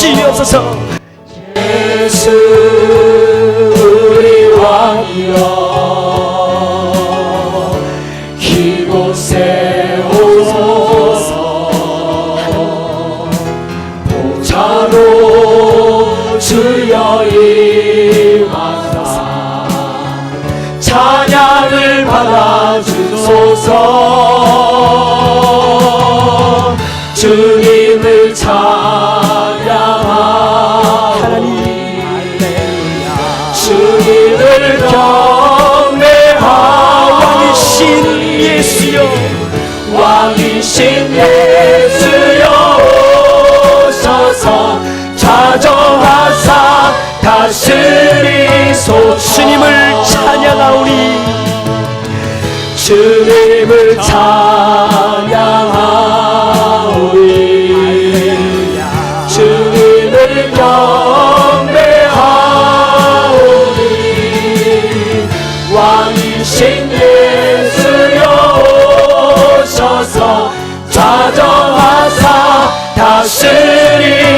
주시옵소서. 예수 우리 왕이여 이곳에 오소서. 보좌로 주여 임하사 찬양을 받아주소서. 주님을 찬양하오니 주님을 경배하오니 왕이신 예수여, 왕이신 예수여 오셔서 좌정하사 다스리소서. 주님을 찬양하오니 주님을 찬양하오니 주님을 경배하오니 왕이신 예수여 오셔서 좌정하사 다스리소서.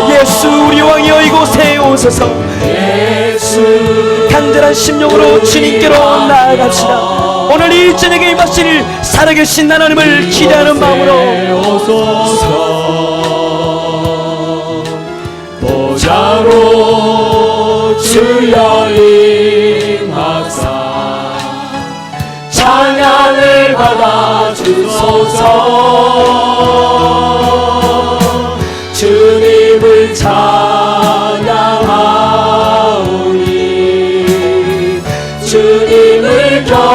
예수 우리 왕이여 이곳에 오소서. 예수 간절한 심령으로 주님께로 나아갑시다. 오늘 이 저녁에 임하실 살아계신 하나님을 기대하는 마음으로 오소서. 보좌로 주여 임하사 찬양을 받아주소서. 주님을 찬양하오니 주님을 경배하오니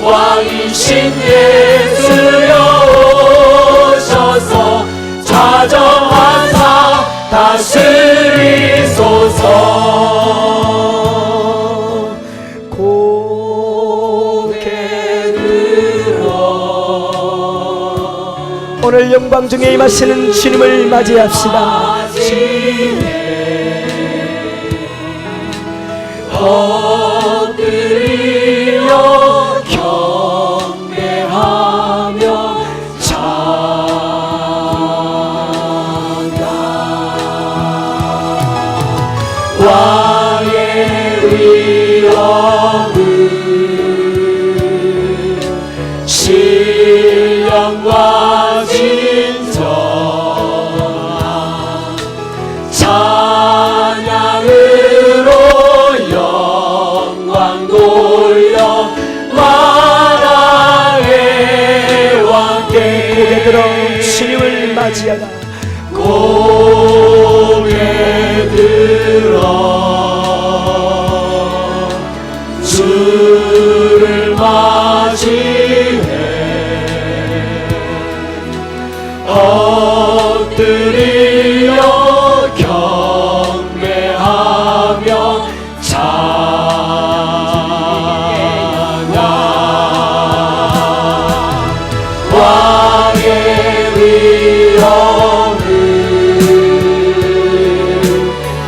왕이신 예수여 오셔서 좌정하사 다스리소서. 고개 들어 오늘 영광 중에 임하시는 주님을 맞이합시다. 엎드려 경배하며 찬양. 왕의 위엄을 신령과 진정한 찬양으로 영광 돌려 만왕의 왕께 고개 들어 주님을 맞이하라. 고개 들어 주를 맞이해 엎드려 경배하며 찬양. 왕의 위엄을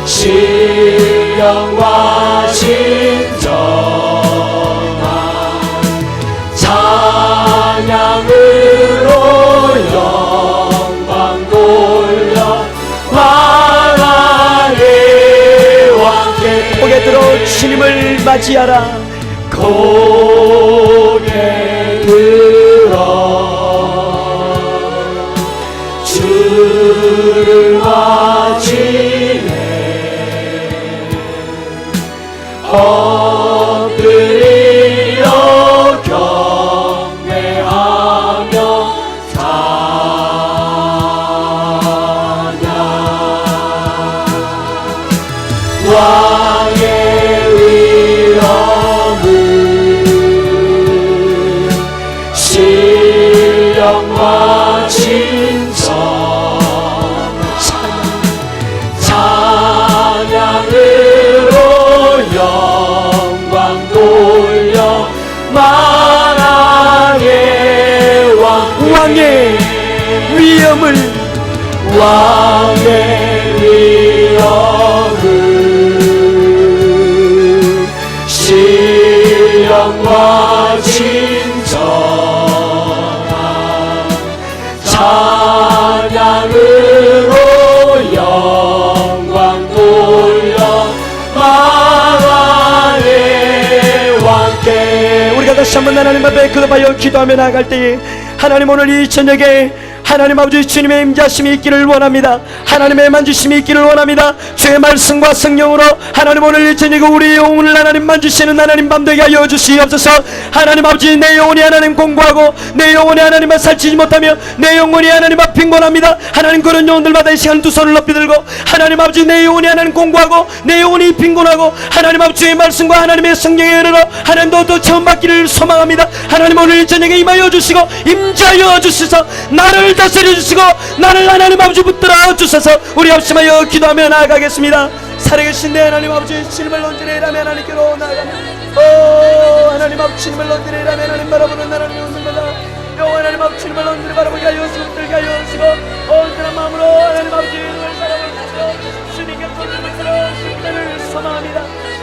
신령과 진정한 찬양으로 영광 돌려 만왕의 왕께 고개 들어 주님을 맞이하라. 고개 들어 주를 맞이해 엎드려 경배하며 찬양. 왕의 위엄을 신령과 진정 찬양으로 영광 돌려 만왕의 왕의 위엄을 신령과 진정한 찬양으로 영광 돌려 만왕의 왕께. 우리가 다시 한번 하나님 앞에 거듭하여 기도하며 나아갈 때에 하나님 오늘 이 저녁에 하나님 아버지 주님의 임재하심이 있기를 원합니다. 하나님의 만지심이 있기를 원합니다. 주의 말씀과 성령으로 하나님 오늘 이 저녁에 우리 영혼을 하나님 만지시는 하나님 밤 되게 하여 주시옵소서. 하나님 아버지 내 영혼이 하나님 공부하고 내 영혼이 하나님을 살치지 못하며 내 영혼이 하나님 앞 빈곤합니다. 하나님 그런 영혼들마다 이 시간 두 손을 높이 들고 하나님 아버지 내 영혼이 하나님 공부하고 내 영혼이 빈곤하고 하나님 아버지 주의 말씀과 하나님의 성령의 은혜로 하나님 더 처음 받기를 소망합니다. 하나님 오늘 이 저녁에 임하여 주시고 임재하여 주시소. 나를 다스려 주시고 나를 하나님 아버지 붙들어 주셔서 우리 합심하여 기도하며 나아가겠습니다. 살아계신 내 하나님 아버지 주님을 런지레라며 하나님께로 나아가며 하나님 아버지 주님을 런지레라며 하나님 바라보는 하나님의 온전하다. 하나님 아버지 주님을 런지레 바라보게 하여 주시고 붙들게 하여 주시고 온전한 마음으로 하나님 아버지 주님을 바라보시고 주님께 손을 들어 주기를 소망합니다.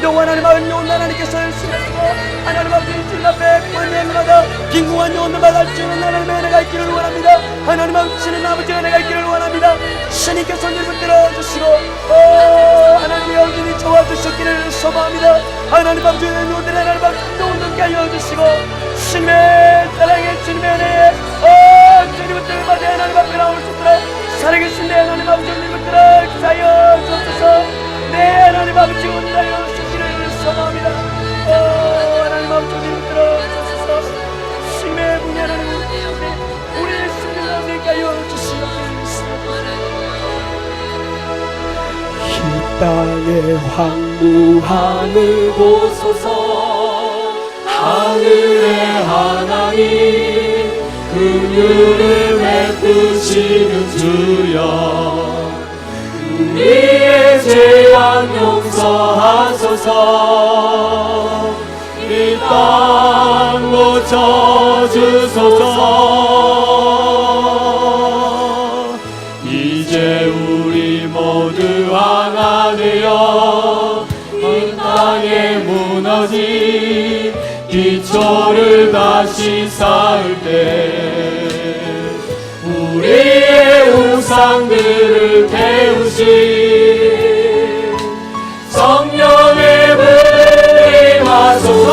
하나님 아버지 영혼 하나님께서 열심히 하시고 하나님 아버지 주님 앞에 구원하마다 빈궁한 영혼들마다 주는 하나님의 은혜가 있기를 원합니다. 하나님 아버지 주는 아버지의 은혜가 있기를 원합니다. 주님께 손을 붙들어 주시고 하나님의 영혼이 도와주셨기를 소망합니다. 하나님 아버지 영혼들의 하나님 아버지 영혼들께 하여 주시고 주님의 사랑에 주님의 은혜에 주님을 받아 하나님 앞에 나올 수 있도록 살아계신 내 하나님 아버지 주님을 붙들어 기사하여 주옵소서. 내 하나님 아버지 온다여 주시기를 소망합니다. 하나님 아버지 주님을 붙들어 주옵소서. 주님의 분이 하나님 우리의 심령을 함께 하여 주시옵소서. 이 땅의 황무함을 보소서. 하늘의 하나님 긍휼을 베푸시는 주여 우리의 죄악 용서하소서. 이 땅 고쳐주소서. 이제 우리 모두 하나 되어 이 땅에 무너진 기초를 다시 쌓을 때 우리의 우상들을 태우신 성령의 불이 마소서.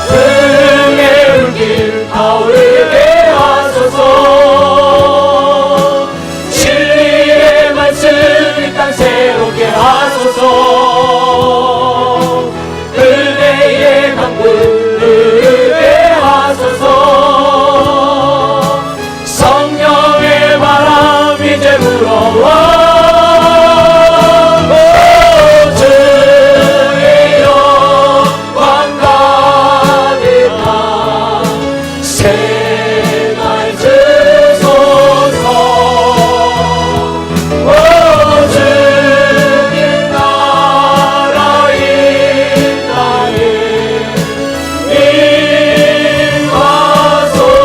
흥의 불길 타오르게 하소서. 진리의 말씀 이 땅 새롭게 하소서. 그대의 강물 흐르게 하소서. 성령의 바람 이제 불어와. 주의 영광 가득한 새날 주소서. 주님 나라 이 땅에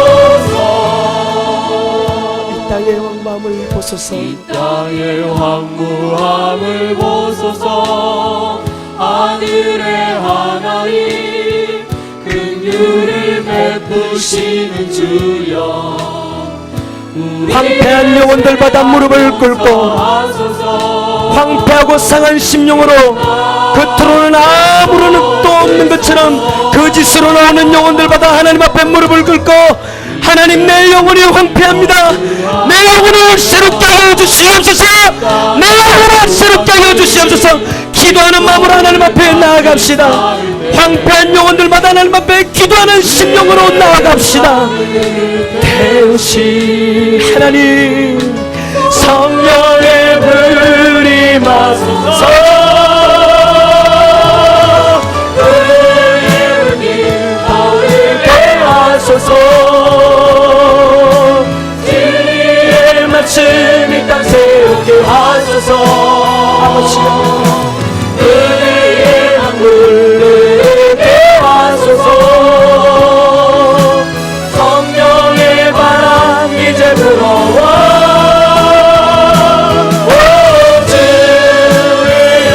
임하소서. 이 땅의 황무함을 보소서. 이 땅의 황무함을 보소서. 하늘의 하나님 긍휼을 베푸시는 주여 황폐한 영혼들마다 무릎을 꿇고 황폐하고 상한 심령으로 겉으로는 아무런 흙도 없는 것처럼 거짓으로 나오는 영혼들마다 하나님 앞에 무릎을 꿇고 하나님 내 영혼이 황폐합니다. 내 영혼을 새롭게 하여 주시옵소서. 내 영혼을 새롭게 하여 주시옵소서. 기도하는 마음으로 하나님 앞에 나아갑시다. 황폐한 영혼들마다 하나님 앞에 기도하는 심령으로 나아갑시다. 태우신 하나님 성령의 불이 마소서. 진리의 말씀 이 땅 새롭게 하소서. 아버지여 은혜의 강물 흐르게 하소서. 성령의 바람 이제 불어와. 주의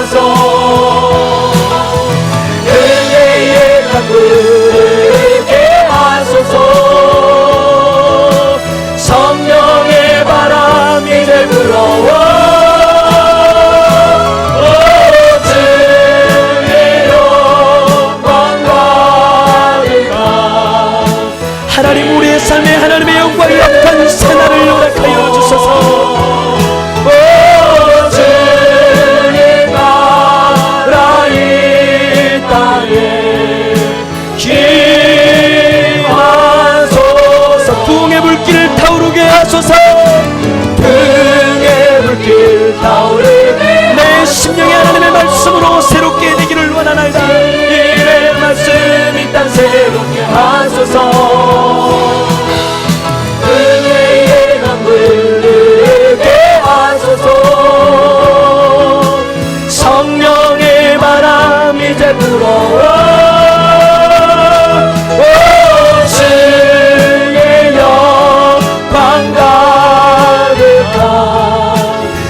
하소서. 은혜의 강물을 하소서. 성령의 바람 이제 불어와 주의 영광 가득한 하나님 우리의 삶에 하나님의 영광이 역한 새날을 허락하여 주소서. 주님 나라 이 땅에 기하소서. 부흥의 불길 타오르게 하소서. 등의 불길 타오르게 내 심령이 하나님의 말씀으로 새롭게 되기를 원하나이다. 이의 말씀 이 땅 새롭게 하소서. 은혜의 강물 흐르게 하소서. 성령의 바람 이제 불어와 주의 영광 가득한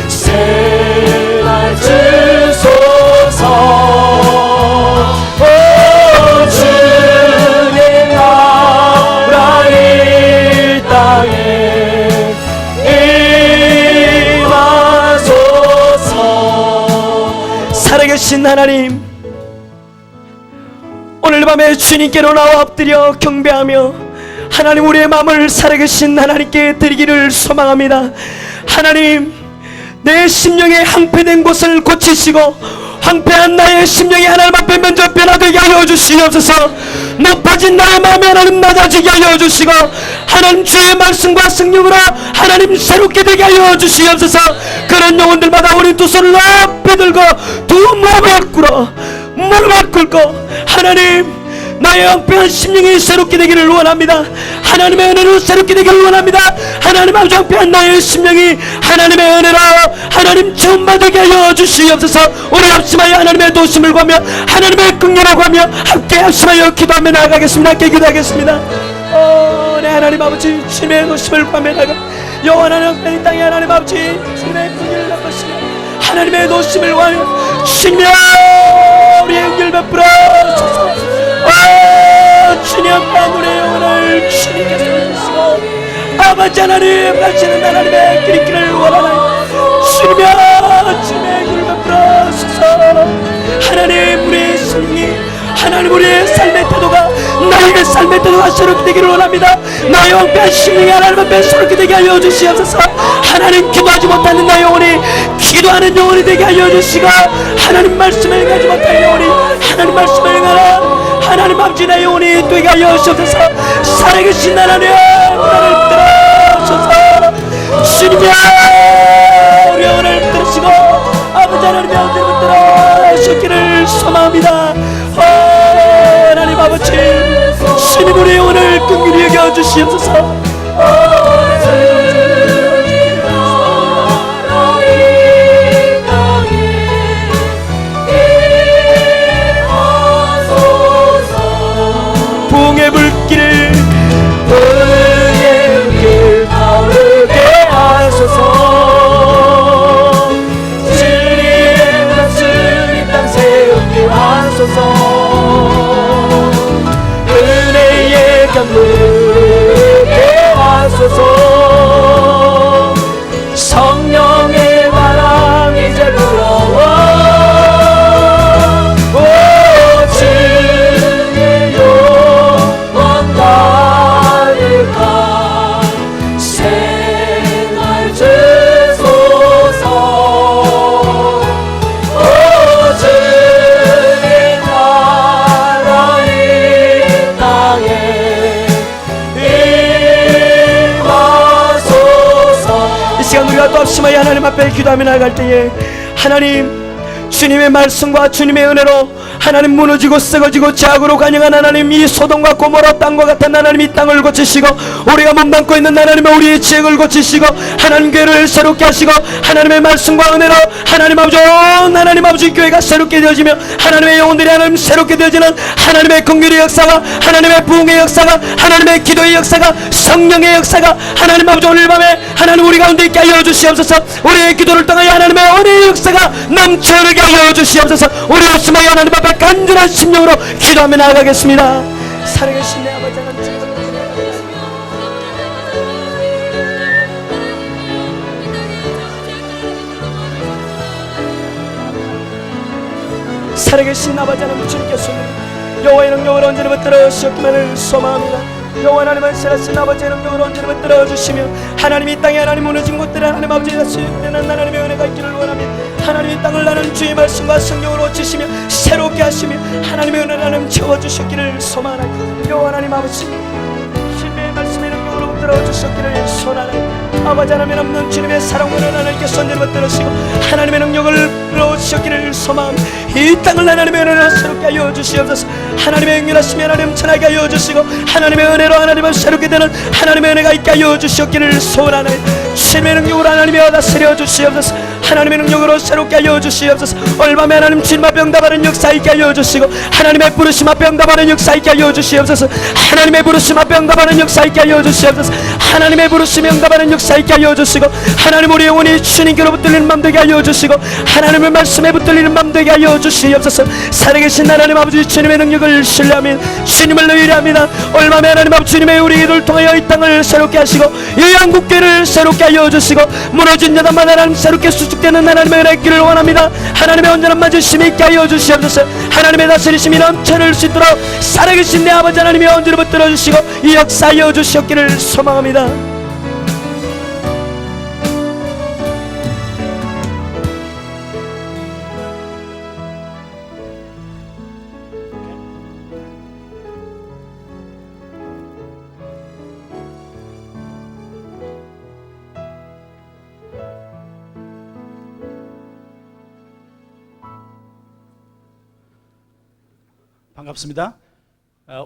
새날 주소서. 주의 나라 이 땅에 임하소서. 살아계신 하나님, 오늘 밤에 주님께로 나와 엎드려 경배하며 하나님 우리의 마음을 살아계신 하나님께 드리기를 소망합니다. 하나님, 내 심령의 황폐된 곳을 고치시고 황폐한 나의 심령이 하나님 앞에 먼저 변화되게 하여 주시옵소서. 높아진 나의 마음이 하나님 낮아지게 하여 주시고 하나님 주의 말씀과 성령으로 하나님 새롭게 되게 하여 주시옵소서. 그런 영혼들마다 우리 두 손을 앞에 들고 두 무릎을 꿇어 무릎을 꿇고 하나님 나의 황폐한 심령이 새롭게 되기를 원합니다. 하나님의 은혜로 새롭게 되기를 원합니다. 하나님 아버지 황폐한 나의 심령이 하나님의 은혜로 하나님 처음 받게 하여 주시옵소서. 오늘 합심하여 하나님의 도심을 구하며 하나님의 긍휼을 구하며 함께 합심하여 기도하며 나아가겠습니다. 함께 기도하겠습니다. 네 하나님 아버지 주님의 도심을 구하며 나가 영원한 황폐한 땅에 하나님 아버지 주님의 긍휼을 베푸시며 하나님의 도심을 구하며 주님의 우리의 긍휼 베풀어 주소서. 주님 우리의 영혼을 주님께서 주시고 아버지 하나님 가시는 하나님의 길이 길을 원하나니 주님이여 주님의 길을 베풀어 주소서. 하나님 우리의 심령이 하나님 우리의 삶의 태도가 나의 삶의 태도가 새롭게 되기를 원합니다. 나의 황폐한 심령이 하나님 앞에 새롭게 되게 하여 주시옵소서. 하나님 기도하지 못하는 나의 영혼이 기도하는 영혼이 되게 하여 주시고 하나님 말씀을 읽지 못하는 영혼이 하나님 말씀을 읽어라 하나님 아버지 나의 영혼이 되게 하여 주옵소서. 살아계신 하나님 나를 들어주소서. 주님이여 우리 영혼을 들으시고 아버지 하나님의 영혼을 들어주시기를 소망합니다. 하나님 아버지 주님 우리 영혼을 긍휼히 여겨주시옵소서. 부흥의 불길을 은혜의 길 타오르게 하소서. 주님의 말씀 이 땅 새롭게 하소서. 은혜의 강물 흐르게 하소서. 성령의 바람 이제 불어와 주의 영광 가득한 새날 주소서. 주의 나라 이 땅에 임하소서. 이 시간 우리가 또 합심하여 하나님 앞에 기도하며 나아갈 때에 하나님 주님의 말씀과 주님의 은혜로 하나님 무너지고 썩어지고 죄악으로 간영한 하나님, 이 소돔과 고모라 땅과 같은 하나님 이 땅을 고치시고 우리가 몸담고 있는 하나님의 우리의 죄악을 고치시고 하나님 교회를 새롭게 하시고 하나님의 말씀과 은혜로 하나님 아버지 하나님 아버지 교회가 새롭게 되어지며 하나님의 영혼들이 하나님 새롭게 되어지는 하나님의 긍휼의 역사가 하나님의 부흥의 역사가 하나님의 기도의 역사가 성령의 역사가 하나님 아버지 오늘 밤에 하나님 우리 가운데 있게 하여 주시옵소서. 우리의 기도를 통하여 하나님의 은혜의 역사가 넘쳐나게 하여 주시옵소서. 우리 웃음하여 하나님 앞에 간절한 심령으로 기도하며 나아가겠습니다. 살아계신 내 아버지 하나님, 살아계신 아버지 하나님, 주님께서 여호와의 능력을 언제나 붙들어 주셨기만을 소망합니다. 여호와 하나님은 살아계신 아버지의 능력을 언제나 붙들어 주시며 하나님 이 땅에 하나님 무너진 곳들에 하나님 아버지가 수용되는 하나님의 은혜가 있기를 원합니다. 하나님 이 땅을 나는 주의 말씀과 성령으로 치시며 새롭게 하시며 하나님의 은혜를 하나님 채워주셨기를 소망하나이다. 여호와 하나님 아버지 신의 말씀의 능력으로 붙들어 주셨기를 소망하나이다. 아버지 하나님 없는 주님의 사랑으로 하나님께서 언제나 붙들으시고 하나님의 능력을 불어주셨기를 소망합니다. 이 땅을 하나님의 은혜로 새롭게 하여 주시옵소서. 하나님의 응렬하심이 하나님 천하게 하여 주시고 하나님의 은혜로 하나님을 새롭게 되는 하나님의 은혜가 있게 하여 주셨기를 소원하나이다. 주님의 능력으로 하나님이 다스려 주시옵소서. 하나님의 능력으로 새롭게 하여 주시옵소서. 얼마나 하나님 주님 앞에 응답하는 역사 있게 하여 주시고 하나님의 부르심 앞에 응답하는 역사 있게 하여 주시옵소서. 하나님의 부르심 앞에 응답하는 역사 있게 하여 주시옵소서. 하나님의 부르심에 응답하는 역사 있게 하여 주시고 하나님 우리 영혼이 주님께로 붙들리는 맘 되게 하여 주시고 하나님의 말씀에 붙들리는 맘 되게 하여 주시옵소서. 살아계신 하나님 아버지 주님의 능력을 신뢰하며 주님을 의뢰합니다. 얼마나 하나님 아버지 주님의 우리 기도를 통하여 이 땅을 새롭게 하시고 이 한국교회를 새롭게 하여 주시고 무너진 여단마다 하나님 새롭게 수축되는 하나님의 은혜 있기를 원합니다. 하나님의 온전한 맞으심이 있게 하여 주시옵소서. 하나님의 다스리심이 넘쳐날 수 있도록 살아계신 내 아버지 하나님이 언제나 붙들어 주시고 이 역사하여 주시옵기를 소망합니다. 반갑습니다.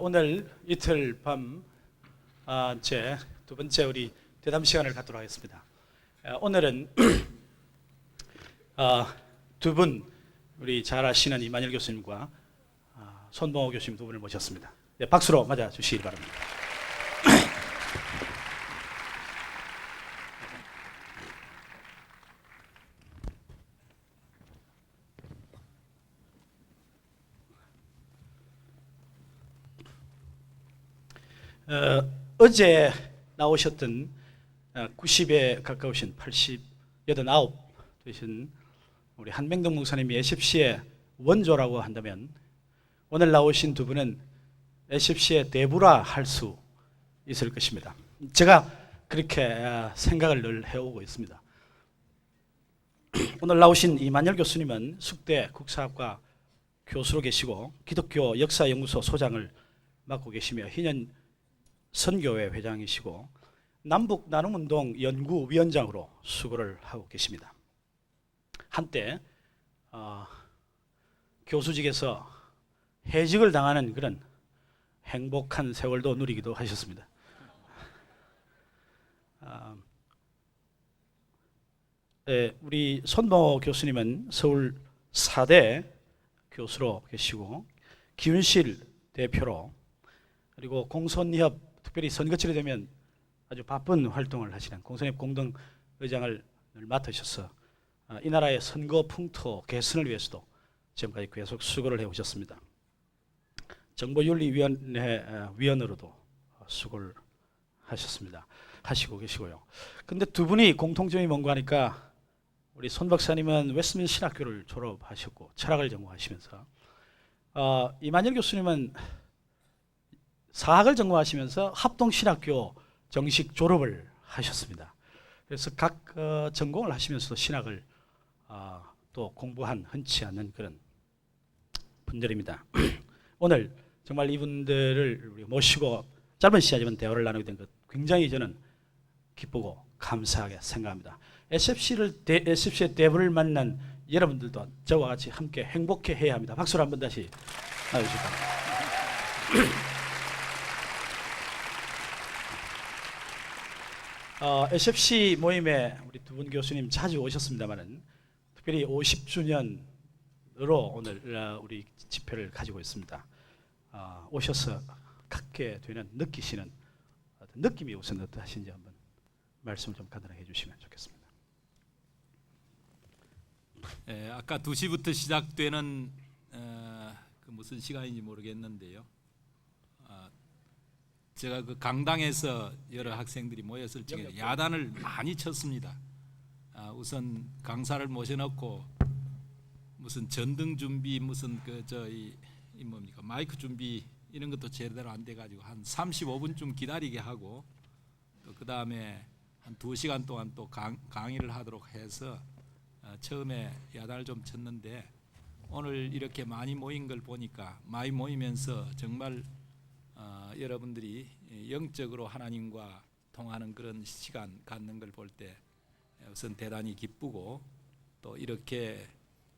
오늘 이틀 밤 제 두 번째 우리 대담 시간을 갖도록 하겠습니다. 오늘은 두 분 우리 잘 아시는 이만열 교수님과 손봉호 교수님 두 분을 모셨습니다. 네, 박수로 맞아 주시기 바랍니다. 어제 나오셨던 90에 가까우신 89 되신 우리 한명동 목사님이 SFC의 원조라고 한다면 오늘 나오신 두 분은 SFC의 대부라 할 수 있을 것입니다. 제가 그렇게 생각을 늘 해오고 있습니다. 오늘 나오신 이만열 교수님은 숙대 국사학과 교수로 계시고 기독교 역사연구소 소장을 맡고 계시며 희년 선교회 회장이시고 남북 나눔운동 연구위원장으로 수고를 하고 계십니다. 한때 교수직에서 해직을 당하는 그런 행복한 세월도 누리기도 하셨습니다. 우리 손봉호 교수님은 서울 4대 교수로 계시고 기윤실 대표로 그리고 공손협 특별히 선거철이 되면 아주 바쁜 활동을 하시는 공선협 공동의장을 맡으셔서 이 나라의 선거 풍토 개선을 위해서도 지금까지 계속 수고를 해오셨습니다. 정보윤리위원회 위원으로도 수고를 하시고 계시고요. 근데 두 분이 공통점이 뭔가 하니까 우리 손 박사님은 웨스트민스터 신학교를 졸업하셨고 철학을 전공하시면서 이만열 교수님은 사학을 전공하시면서 합동신학교 정식 졸업을 하셨습니다. 그래서 각 전공을 하시면서도 신학을 또 공부한 흔치 않은 그런 분들입니다. 오늘 정말 이분들을 우리 모시고 짧은 시간이지만 대화를 나누게 된 것 굉장히 저는 기쁘고 감사하게 생각합니다. SFC의 대부를 만난 여러분들도 저와 같이 함께 행복해 해야 합니다. 박수를 한번 다시 나주시기 바랍니다. SFC 모임에 우리 두 분 교수님 자주 오셨습니다만은 특별히 50주년으로 오늘 우리 집회를 가지고 있습니다. 오셔서 갖게 되는 느끼시는 어떤 느낌이 우선 어떠하신지 한번 말씀을 좀 간단하게 해주시면 좋겠습니다. 아까 2시부터 시작되는 그 무슨 시간인지 모르겠는데요. 제가 그 강당에서 여러 학생들이 모였을 적에 야단을 많이 쳤습니다. 우선 강사를 모셔놓고 무슨 전등 준비, 무슨 이 뭡니까 마이크 준비 이런 것도 제대로 안 돼가지고 한 35분쯤 기다리게 하고 또 그 다음에 한 2시간 동안 또 강의를 하도록 해서 처음에 야단을 좀 쳤는데 오늘 이렇게 많이 모인 걸 보니까 많이 모이면서 정말 여러분들이 영적으로 하나님과 통하는 그런 시간 갖는 걸 볼 때 우선 대단히 기쁘고 또 이렇게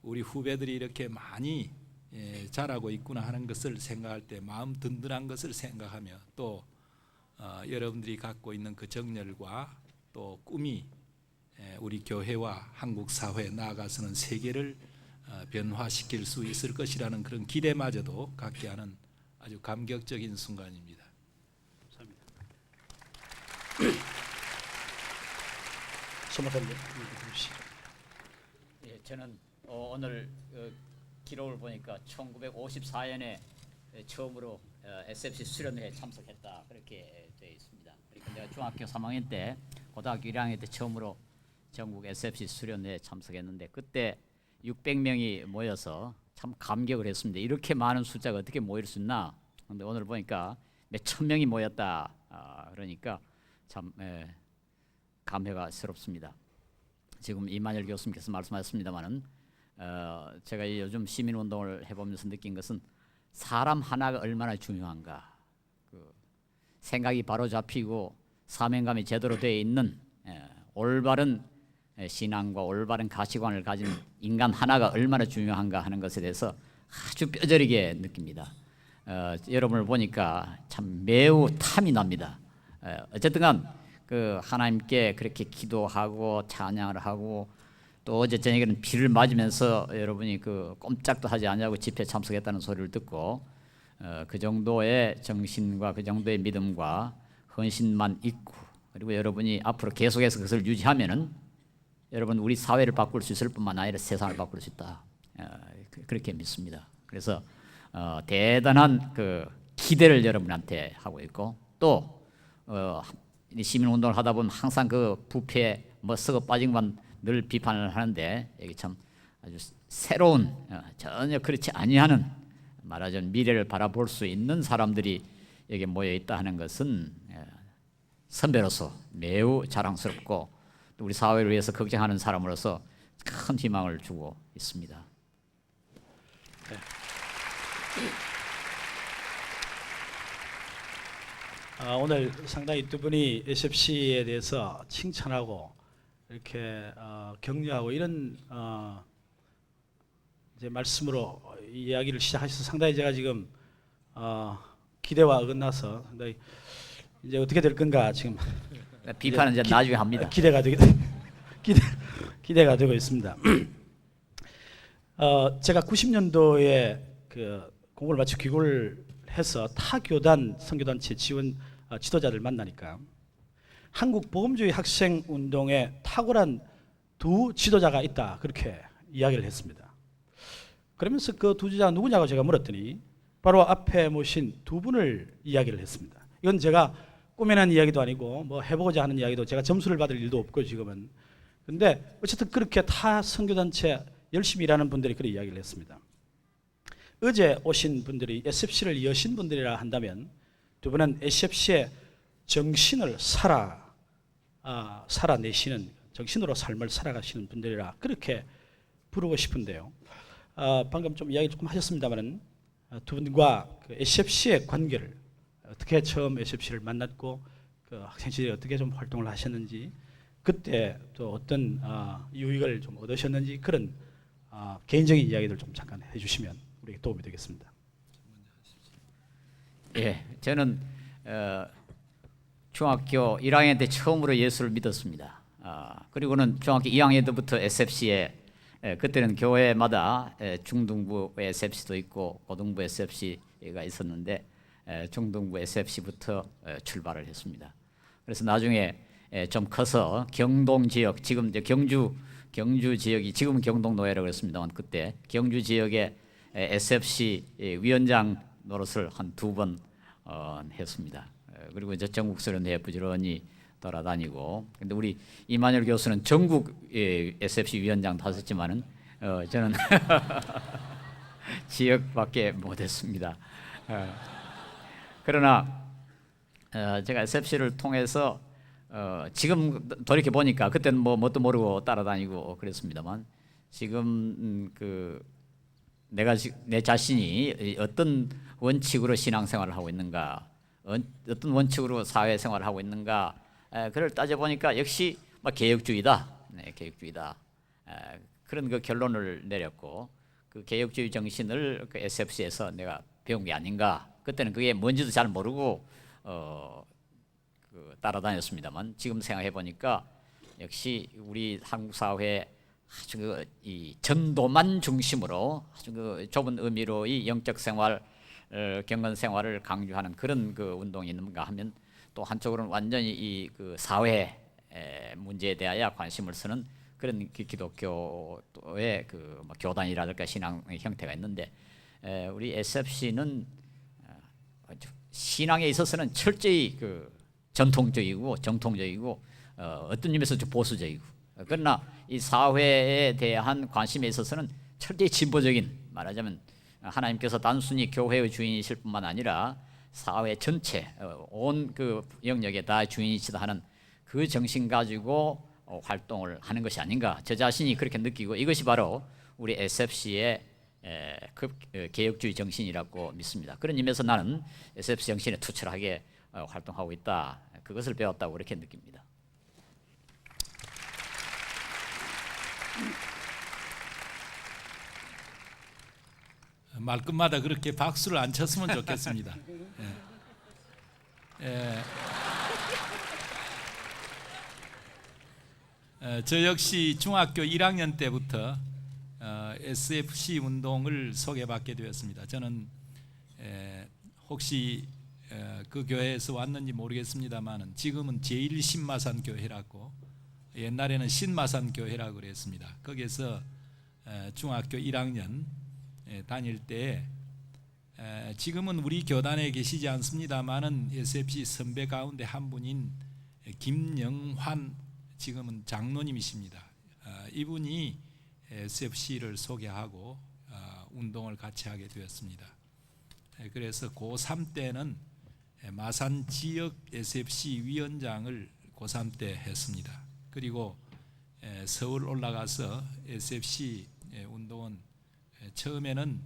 우리 후배들이 이렇게 많이 자라고 있구나 하는 것을 생각할 때 마음 든든한 것을 생각하며 또 여러분들이 갖고 있는 그 정열과 또 꿈이 우리 교회와 한국 사회에 나아가서는 세계를 변화시킬 수 있을 것이라는 그런 기대마저도 갖게 하는 아주 감격적인 순간입니다. 감사합니다. 소모사님 해주시죠. 예, 저는 오늘 기록을 보니까 1954년에 처음으로 SFC 수련회에 참석했다 그렇게 되어 있습니다. 그리고 내가 중학교 3학년 때, 고등학교 1학년 때 처음으로 전국 SFC 수련회에 참석했는데 그때 600명이 모여서 참 감격을 했습니다. 이렇게 많은 숫자가 어떻게 모일 수 있나? 그런데 오늘 보니까 몇천 명이 모였다. 그러니까 참 감회가 새롭습니다. 지금 이만열 교수님께서 말씀하셨습니다마는 제가 요즘 시민운동을 해보면서 느낀 것은 사람 하나가 얼마나 중요한가. 생각이 바로 잡히고 사명감이 제대로 되어 있는 올바른 신앙과 올바른 가치관을 가진 인간 하나가 얼마나 중요한가 하는 것에 대해서 아주 뼈저리게 느낍니다. 여러분을 보니까 참 매우 탐이 납니다. 어쨌든 그 하나님께 그렇게 기도하고 찬양을 하고 또 어제 저녁에는 비를 맞으면서 여러분이 그 꼼짝도 하지 않냐고 집회에 참석했다는 소리를 듣고 그 정도의 정신과 그 정도의 믿음과 헌신만 있고 그리고 여러분이 앞으로 계속해서 그것을 유지하면은 여러분 우리 사회를 바꿀 수 있을 뿐만 아니라 세상을 바꿀 수 있다. 그렇게 믿습니다. 그래서 대단한 그 기대를 여러분한테 하고 있고 또 시민운동을 하다 보면 항상 그 부패 뭐 썩어 빠진 것만 늘 비판을 하는데 여기 참 아주 새로운 전혀 그렇지 아니하는 말하자면 미래를 바라볼 수 있는 사람들이 여기 모여 있다 하는 것은 선배로서 매우 자랑스럽고 또 우리 사회를 위해서 걱정하는 사람으로서 큰 희망을 주고 있습니다. 네. 오늘 상당히 두 분이 SFC에 대해서 칭찬하고 이렇게 격려하고 이런 이제 말씀으로 이야기를 시작하셔서 상당히 제가 지금 기대와 어긋나서 상당히 이제 어떻게 될 건가 지금 비판은 이제 나중에 합니다. 기대가 되고 있습니다. 제가 90년도에 그 공부를 마치고 귀국을 해서 타 교단 선교단체 지원 지도자들 만나니까 한국 복음주의 학생 운동에 탁월한 두 지도자가 있다 그렇게 이야기를 했습니다. 그러면서 그 두 지도자가 누구냐고 제가 물었더니 바로 앞에 모신 두 분을 이야기를 했습니다. 이건 제가 꾸며낸 이야기도 아니고 뭐 해보고자 하는 이야기도 제가 점수를 받을 일도 없고 지금은. 근데 어쨌든 그렇게 타 선교단체 열심히 일하는 분들이 그런 이야기를 했습니다. 어제 오신 분들이 SFC를 여신 분들이라 한다면 두 분은 SFC의 정신을 살아내시는 정신으로 삶을 살아가시는 분들이라 그렇게 부르고 싶은데요. 방금 좀 이야기 조금 하셨습니다만은 두 분과 그 SFC의 관계를 어떻게 처음 SFC를 만났고 그 학생 시절에 어떻게 좀 활동을 하셨는지 그때 또 어떤 유익을 좀 얻으셨는지 그런 개인적인 이야기들 좀 잠깐 해주시면 우리에게 도움이 되겠습니다. 예, 저는 중학교 1학년 때 처음으로 예수를 믿었습니다. 그리고는 중학교 2학년 때부터 SFC에 그때는 교회마다 중등부 SFC도 있고 고등부 SFC가 있었는데 중등부 SFC부터 출발을 했습니다. 그래서 나중에 좀 커서 경동 지역, 지금 이제 경주 지역이 지금은 경동노예라고 그랬습니다만 그때 경주 지역의 SFC 위원장 노릇을 한 2번 했습니다. 그리고 이제 전국 수련회에 부지런히 돌아다니고, 근데 우리 이만열 교수는 전국 SFC 위원장도 하셨지만은 저는 지역밖에 못했습니다. 그러나 제가 SFC를 통해서 지금 돌이켜 보니까 그때는 뭣도 모르고 따라다니고 그랬습니다만 지금 내가 내 자신이 어떤 원칙으로 신앙생활을 하고 있는가, 어떤 원칙으로 사회생활을 하고 있는가, 그걸 따져보니까 역시 개혁주의다. 네, 개혁주의다. 그런 그 결론을 내렸고, 그 개혁주의 정신을 그 SFC에서 내가 배운 게 아닌가. 그때는 그게 뭔지도 잘 모르고 따라다녔습니다만 지금 생각해 보니까 역시 우리 한국 사회 아주 이 전도만 중심으로 아주 그 좁은 의미로 이 영적 생활, 경건 생활을 강조하는 그런 그 운동이 있는가 하면, 또 한쪽으로는 완전히 이 그 사회 문제에 대하여 관심을 쓰는 그런 기독교의 그 교단이라든가 신앙 형태가 있는데, 우리 SFC는 신앙에 있어서는 철저히 그 전통적이고 정통적이고 어떤 의미에서 좀 보수적이고, 그러나 이 사회에 대한 관심에 있어서는 철저히 진보적인, 말하자면 하나님께서 단순히 교회의 주인이실 뿐만 아니라 사회 전체 온 그 영역에 다 주인이시다 하는 그 정신 가지고 활동을 하는 것이 아닌가, 저 자신이 그렇게 느끼고, 이것이 바로 우리 SFC의 개혁주의 정신이라고 믿습니다. 그런 의미에서 나는 SFC 정신에 투철하게 활동하고 있다, 그것을 배웠다고 그렇게 느낍니다. 말끝마다 그렇게 박수를 안 쳤으면 좋겠습니다. 저 역시 중학교 1학년 때부터 SFC 운동을 소개받게 되었습니다. 저는 혹시 그 교회에서 왔는지 모르겠습니다만 지금은 제1신마산 교회라고, 옛날에는 신마산 교회라고 그랬습니다. 거기에서 중학교 1학년 다닐 때 지금은 우리 교단에 계시지 않습니다만은 SFC 선배 가운데 한 분인 김영환, 지금은 장로님이십니다. 이분이 SFC를 소개하고 운동을 같이 하게 되었습니다. 그래서 고3 때는 마산 지역 SFC 위원장을 고3 때 했습니다. 그리고 서울 올라가서 SFC 운동은 처음에는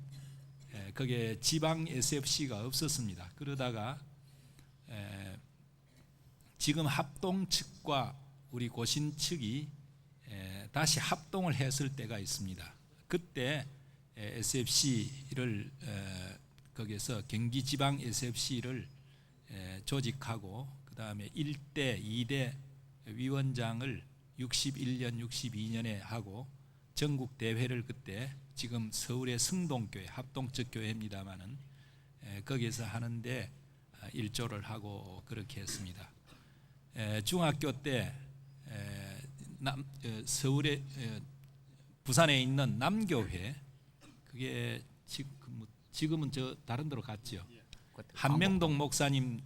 거기에 지방 SFC가 없었습니다. 그러다가 지금 합동 측과 우리 고신 측이 다시 합동을 했을 때가 있습니다. 그때 SFC를 거기에서 경기지방 SFC를 조직하고, 그 다음에 1대, 2대 위원장을 61년, 62년에 하고 전국 대회를 그때 지금 서울의 성동교회, 합동적 교회입니다만은 거기에서 하는데 일조를 하고 그렇게 했습니다. 중학교 때 서울에 부산에 있는 남교회, 그게 지금은 저 다른 데로 갔죠. 한명동 목사님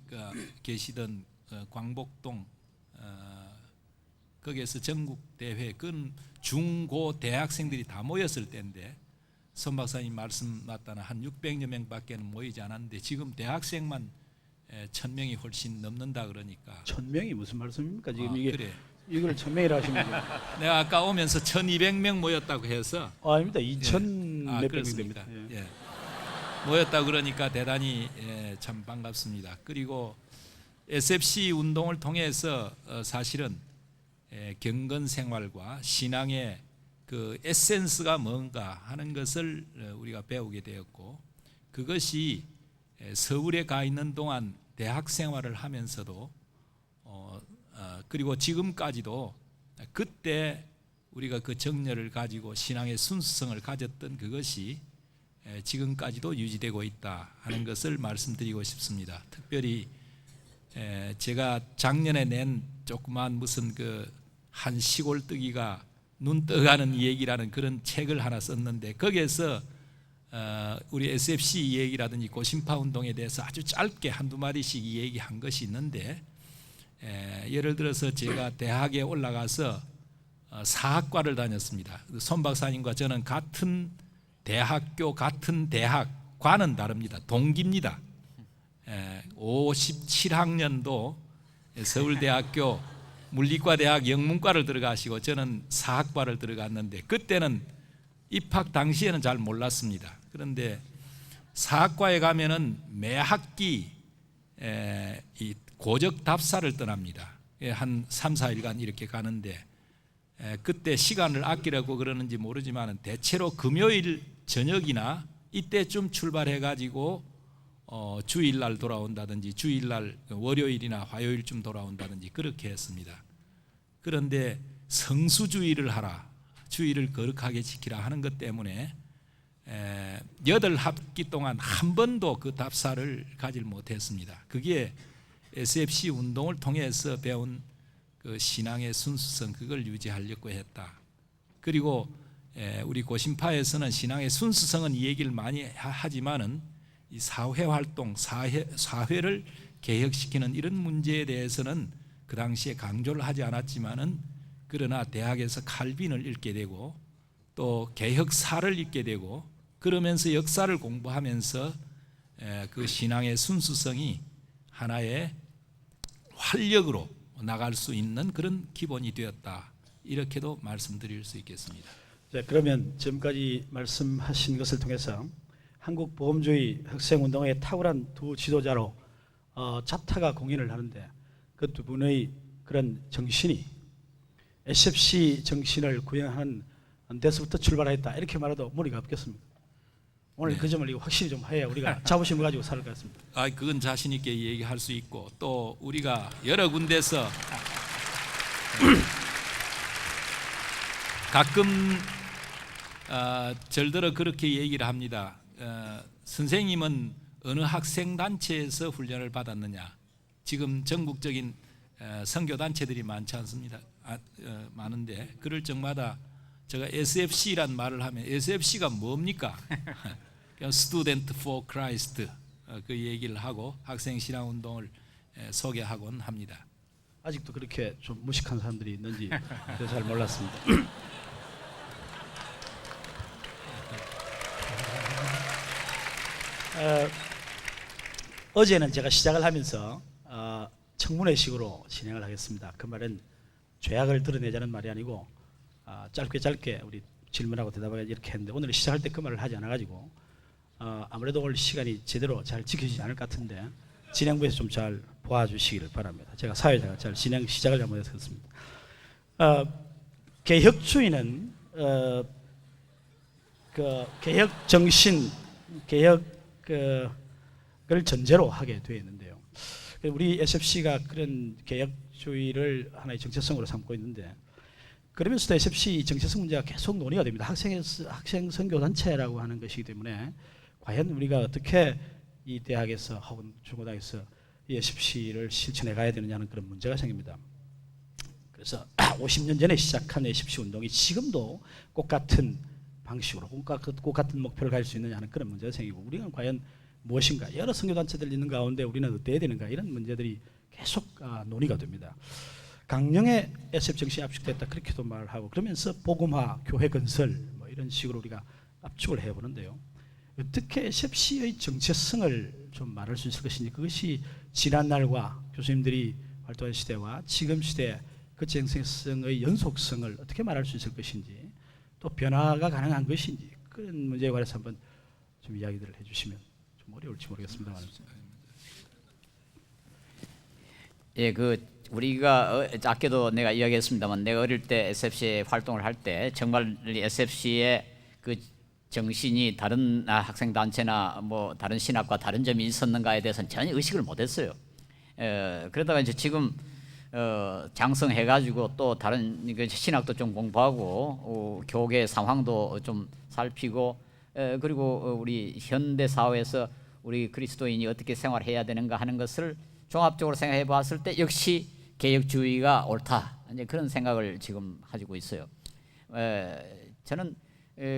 계시던 광복동, 거기에서 전국 대회, 그건 중고 대학생들이 다 모였을 때인데 손 박사님 말씀 맞다나 한 600여 명밖에는 모이지 않았는데 지금 대학생만 1000명이 훨씬 넘는다 그러니까. 1000명이 무슨 말씀입니까? 지금 이게 그래. 이걸 1000명이라 하시면 내가 아까 오면서 1200명 모였다고 해서. 아닙니다. 2000 몇백 명 그렇습니다. 됩니다. 예. 모였다 그러니까 대단히 참 반갑습니다. 그리고 SFC 운동을 통해서 사실은 경건 생활과 신앙의 그 에센스가 뭔가 하는 것을 우리가 배우게 되었고, 그것이 서울에 가 있는 동안 대학 생활을 하면서도 그리고 지금까지도 그때 우리가 그 정열을 가지고 신앙의 순수성을 가졌던 그것이 지금까지도 유지되고 있다 하는 것을 말씀드리고 싶습니다. 특별히 제가 작년에 낸 조그만 무슨 그 한 시골뜨기가 눈 떠가는 얘기라는 그런 책을 하나 썼는데, 거기에서 우리 SFC 얘기라든지 고심파 운동에 대해서 아주 짧게 한두 마디씩 얘기한 것이 있는데, 예를 들어서 제가 대학에 올라가서 사학과를 다녔습니다. 손 박사님과 저는 같은 대학교, 같은 대학과는 다릅니다. 동기입니다. 57학년도 서울대학교 물리과대학 영문과를 들어가시고 저는 사학과를 들어갔는데, 그때는 입학 당시에는 잘 몰랐습니다. 그런데 사학과에 가면은 매 학기 이 고적 답사를 떠납니다. 한 3, 4일간 이렇게 가는데, 그때 시간을 아끼려고 그러는지 모르지만 대체로 금요일 저녁이나 이때쯤 출발해 가지고 주일날 돌아온다든지, 주일날 월요일이나 화요일쯤 돌아온다든지 그렇게 했습니다. 그런데 성수주의를 하라, 주의를 거룩하게 지키라 하는 것 때문에 8학기 동안 한 번도 그 답사를 가질 못했습니다. 그게 SFC 운동을 통해서 배운 그 신앙의 순수성, 그걸 유지하려고 했다. 그리고 우리 고심파에서는 신앙의 순수성은 이 얘기를 많이 하지만은 이 사회활동, 사회를 개혁시키는 이런 문제에 대해서는 그 당시에 강조를 하지 않았지만은, 그러나 대학에서 칼빈을 읽게 되고 또 개혁사를 읽게 되고 그러면서 역사를 공부하면서 그 신앙의 순수성이 하나의 활력으로 나갈 수 있는 그런 기본이 되었다, 이렇게도 말씀드릴 수 있겠습니다. 자, 그러면 지금까지 말씀하신 것을 통해서 한국 보험주의 학생운동의 탁월한 두 지도자로 자타가 공인을 하는데, 그 두 분의 그런 정신이 SFC 정신을 구현하는 데서부터 출발했다, 이렇게 말해도 무리가 없겠습니다. 오늘 네. 그 점을 확실히 좀 해야 우리가 자부심을 가지고 살 것 같습니다. 그건 자신 있게 얘기할 수 있고, 또 우리가 여러 군데서 가끔 절들어 그렇게 얘기를 합니다. 선생님은 어느 학생단체에서 훈련을 받았느냐. 지금 전국적인 선교단체들이 많지 않습니다. 많은데 그럴 적마다 제가 SFC란 말을 하면 SFC가 뭡니까? Student for Christ, 그 얘기를 하고 학생 신앙 운동을 소개하곤 합니다. 아직도 그렇게 좀 무식한 사람들이 있는지 잘 몰랐습니다. 어제는 제가 시작을 하면서 청문회식으로 진행을 하겠습니다. 그 말은 죄악을 드러내자는 말이 아니고 짧게 우리 질문하고 대답하기 이렇게 했는데, 오늘 시작할 때 그 말을 하지 않아가지고 아무래도 오늘 시간이 제대로 잘 지켜지지 않을 것 같은데 진행부에서 좀 잘 도와주시기를 바랍니다. 제가 사회자가 잘 진행 시작을 잘못해서 그렇습니다. 개혁주의는 그 개혁 정신, 개혁을 전제로 하게 되어 있는데요. 우리 SFC가 그런 개혁주의를 하나의 정체성으로 삼고 있는데, 그러면서도 SFC 정체성 문제가 계속 논의가 됩니다. 학생 선교단체라고 하는 것이기 때문에 과연 우리가 어떻게 이 대학에서 혹은 중고등학에서 이 SFC를 실천해 가야 되느냐는 그런 문제가 생깁니다. 그래서 50년 전에 시작한 SFC 운동이 지금도 똑같은 방식으로 똑같은 목표를 가질 수 있느냐 하는 그런 문제가 생기고, 우리가 과연 무엇인가, 여러 선교단체들 있는 가운데 우리는 어때야 되는가, 이런 문제들이 계속 논의가 됩니다. 강령의 SF 정신이 압축됐다, 그렇게도 말하고, 그러면서 복음화, 교회 건설 뭐 이런 식으로 우리가 압축을 해보는데요. 어떻게 SFC의 정체성을 좀 말할 수 있을 것인지, 그것이 지난날과 교수님들이 활동한 시대와 지금 시대 그 정체성의 연속성을 어떻게 말할 수 있을 것인지, 또 변화가 가능한 것인지, 그런 문제에 관해서 한번 좀 이야기들을 해주시면 좀 어려울지 모르겠습니다만. 예, 그 우리가 아까도 내가 이야기했습니다만 내가 어릴 때 SFC에 활동을 할 때 정말 SFC의 그 정신이 다른 학생 단체나 뭐 다른 신학과 다른 점이 있었는가에 대해서는 전혀 의식을 못했어요. 그러다가 이제 지금 장성해가지고 또 다른 신학도 좀 공부하고 교계 상황도 좀 살피고 그리고 우리 현대 사회에서 우리 그리스도인이 어떻게 생활해야 되는가 하는 것을 종합적으로 생각해 봤을 때 역시 개혁주의가 옳다. 이제 그런 생각을 지금 가지고 있어요. 저는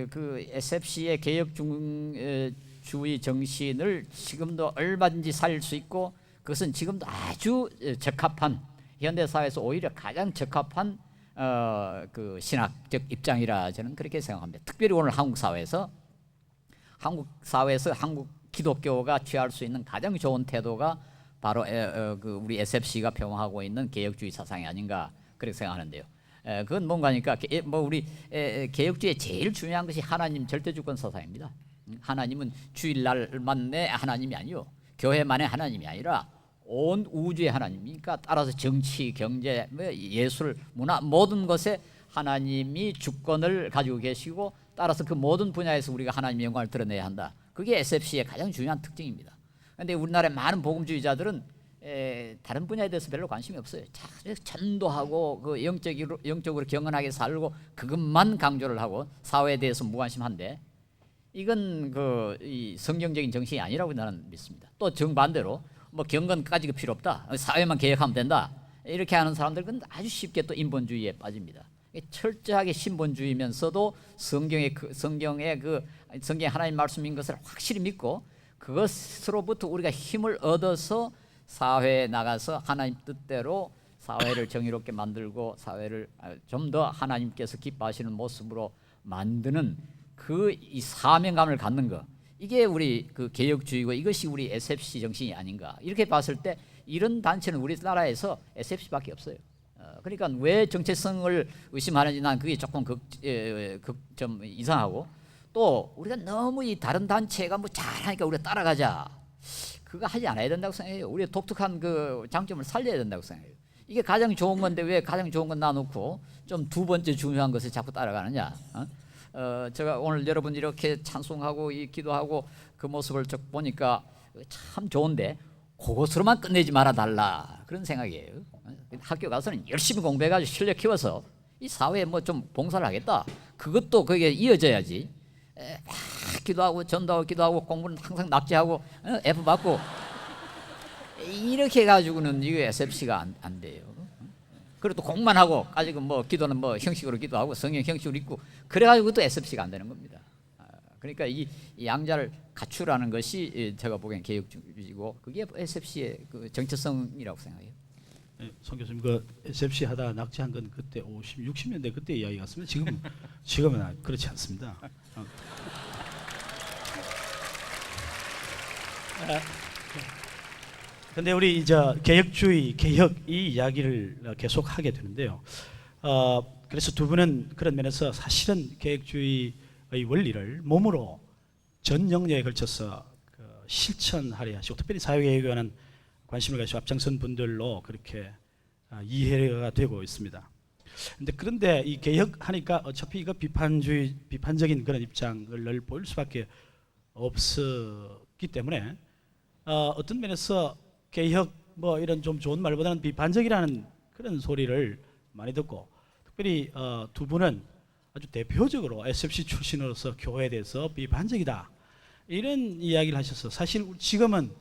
그 SFC의 개혁주의 정신을 지금도 얼마든지 살릴 수 있고 그것은 지금도 아주 적합한 현대 사회에서 오히려 가장 적합한 그 신학적 입장이라 저는 그렇게 생각합니다. 특별히 오늘 한국 사회에서 한국 기독교가 취할 수 있는 가장 좋은 태도가 바로 그 우리 SFC가 표방하고 있는 개혁주의 사상이 아닌가 그렇게 생각하는데요. 그건 뭔가니까 뭐 우리 개혁주의의 제일 중요한 것이 하나님 절대주권 사상입니다. 하나님은 주일날만의 하나님이 아니요 교회만의 하나님이 아니라 온 우주의 하나님이니까 따라서 정치, 경제, 예술, 문화 모든 것에 하나님이 주권을 가지고 계시고 따라서 그 모든 분야에서 우리가 하나님의 영광을 드러내야 한다. 그게 SFC의 가장 중요한 특징입니다. 그런데 우리나라의 많은 복음주의자들은 다른 분야에 대해서 별로 관심이 없어요. 전도하고 그 영적으로 경건하게 살고 그것만 강조를 하고 사회에 대해서 무관심한데 이건 이 성경적인 정신이 아니라고 나는 믿습니다. 또 정반대로 뭐 경건까지 필요 없다. 사회만 개혁하면 된다. 이렇게 하는 사람들은 아주 쉽게 또 인본주의에 빠집니다. 철저하게 신본주의면서도 성경의 하나님 말씀인 것을 확실히 믿고 그것으로부터 우리가 힘을 얻어서 사회에 나가서 하나님 뜻대로 사회를 정의롭게 만들고 사회를 좀 더 하나님께서 기뻐하시는 모습으로 만드는 이 사명감을 갖는 것 이게 우리 그 개혁주의고 이것이 우리 SFC 정신이 아닌가 이렇게 봤을 때 이런 단체는 우리나라에서 SFC밖에 없어요. 그러니까 왜 정체성을 의심하는지 난 그게 조금 좀 이상하고 또 우리가 너무 이 다른 단체가 뭐 잘하니까 우리가 따라가자 그거 하지 않아야 된다고 생각해요. 우리의 독특한 그 장점을 살려야 된다고 생각해요. 이게 가장 좋은 건데 왜 가장 좋은 건 놔놓고 좀 두 번째 중요한 것을 자꾸 따라가느냐. 제가 오늘 여러분 이렇게 찬송하고 기도하고 그 모습을 보니까 참 좋은데 그것으로만 끝내지 말아달라 그런 생각이에요. 학교 가서는 열심히 공부해가지고 실력 키워서 이 사회에 뭐 좀 봉사를 하겠다. 그것도 그게 이어져야지. 막 기도하고 전도하고 기도하고 공부는 항상 낙제하고 F 받고 이렇게 해가지고는 이게 SFC가 안 돼요. 그리고 또 공만 하고 아직은 뭐 기도는 뭐 형식으로 기도하고 성경 형식으로 읽고 그래가지고 또 SFC가 안 되는 겁니다. 그러니까 이 양자를 갖추라는 것이 제가 보기엔 개혁주의고 그게 SFC의 그 정체성이라고 생각해요. 네, 송 교수님 그 SFC 하다 낙제한 건 그때 60년대 그때 이야기 같습니다. 지금은 그렇지 않습니다. 근데 우리 이제 개혁주의, 개혁 이 이야기를 계속 하게 되는데요. 그래서 두 분은 그런 면에서 사실은 개혁주의의 원리를 몸으로 전 영역에 걸쳐서 실천하려 하시고 특별히 사회개혁에 관한 관심을 가지고 앞장선 분들로 그렇게 이해가 되고 있습니다. 그런데 이 개혁하니까 어차피 이거 비판적인 그런 입장을 보일 수밖에 없었기 때문에 어떤 면에서 개혁 뭐 이런 좀 좋은 말보다는 비판적이라는 그런 소리를 많이 듣고 특별히 두 분은 아주 대표적으로 SFC 출신으로서 교회에 대해서 비판적이다 이런 이야기를 하셔서 사실 지금은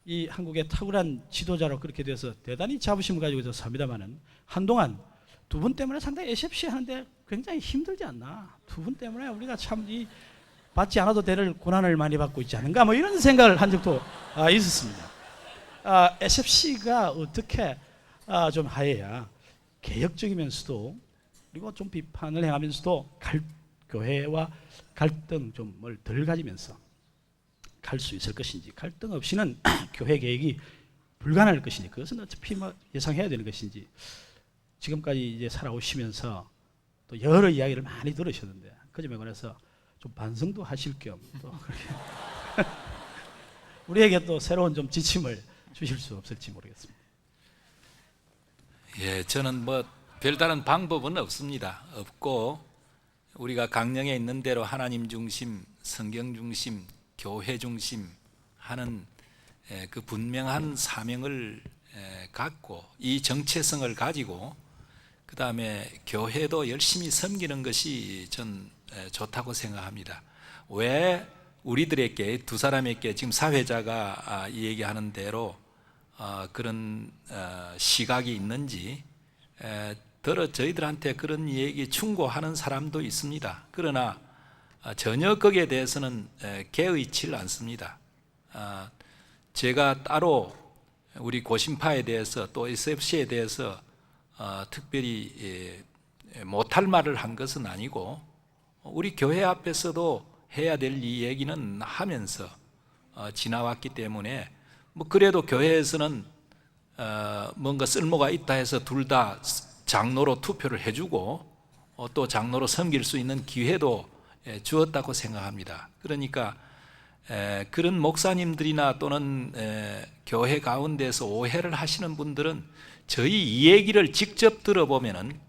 이 한국의 탁월한 지도자로 그렇게 돼서 대단히 자부심을 가지고 있어서 삽니다만은 한동안 두 분 때문에 상당히 SFC 하는데 굉장히 힘들지 않나. 두 분 때문에 우리가 참 받지 않아도 될 고난을 많이 받고 있지 않은가 뭐 이런 생각을 한 적도 있었습니다. SFC가 어떻게 좀 하여야 개혁적이면서도 그리고 좀 비판을 행하면서도 교회와 갈등 좀을 덜 가지면서 갈 수 있을 것인지 갈등 없이는 교회 개혁이 불가능할 것인지 그것은 어차피 뭐 예상해야 되는 것인지 지금까지 이제 살아오시면서 또 여러 이야기를 많이 들으셨는데 그 점에 관해서 좀 반성도 하실 겸 또 그렇게 우리에게 또 새로운 좀 지침을 주실 수 없을지 모르겠습니다. 예, 저는 뭐 별다른 방법은 없습니다. 없고 우리가 강령에 있는 대로 하나님 중심, 성경 중심, 교회 중심 하는 그 분명한 사명을 갖고 이 정체성을 가지고 그 다음에 교회도 열심히 섬기는 것이 전 좋다고 생각합니다. 왜 우리들에게 두 사람에게 지금 사회자가 이 얘기하는 대로 그런 시각이 있는지 저희들한테 그런 얘기 충고하는 사람도 있습니다. 그러나 전혀 거기에 대해서는 개의치 않습니다. 제가 따로 우리 고신파에 대해서 또 SFC에 대해서 특별히 못할 말을 한 것은 아니고 우리 교회 앞에서도 해야 될 이 얘기는 하면서 지나왔기 때문에 뭐 그래도 교회에서는 뭔가 쓸모가 있다 해서 둘 다 장로로 투표를 해주고 또 장로로 섬길 수 있는 기회도 주었다고 생각합니다. 그러니까 그런 목사님들이나 또는 교회 가운데서 오해를 하시는 분들은 저희 이 얘기를 직접 들어보면은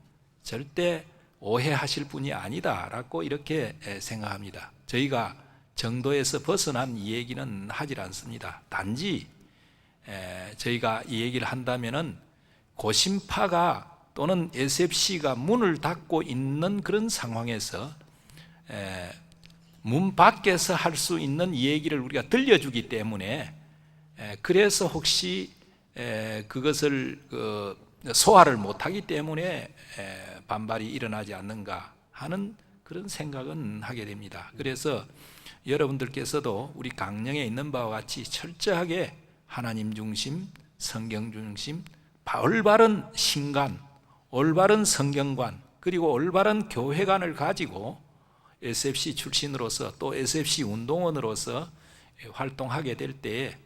절대 오해하실 분이 아니다라고 이렇게 생각합니다. 저희가 정도에서 벗어난 이 얘기는 하질 않습니다. 단지 저희가 이 얘기를 한다면은 고신파가 또는 SFC가 문을 닫고 있는 그런 상황에서 문 밖에서 할 수 있는 이 얘기를 우리가 들려주기 때문에 그래서 혹시 그것을 소화를 못하기 때문에 반발이 일어나지 않는가 하는 그런 생각은 하게 됩니다. 그래서 여러분들께서도 우리 강령에 있는 바와 같이 철저하게 하나님 중심, 성경 중심, 올바른 신간, 올바른 성경관, 그리고 올바른 교회관을 가지고 SFC 출신으로서 또 SFC 운동원으로서 활동하게 될 때에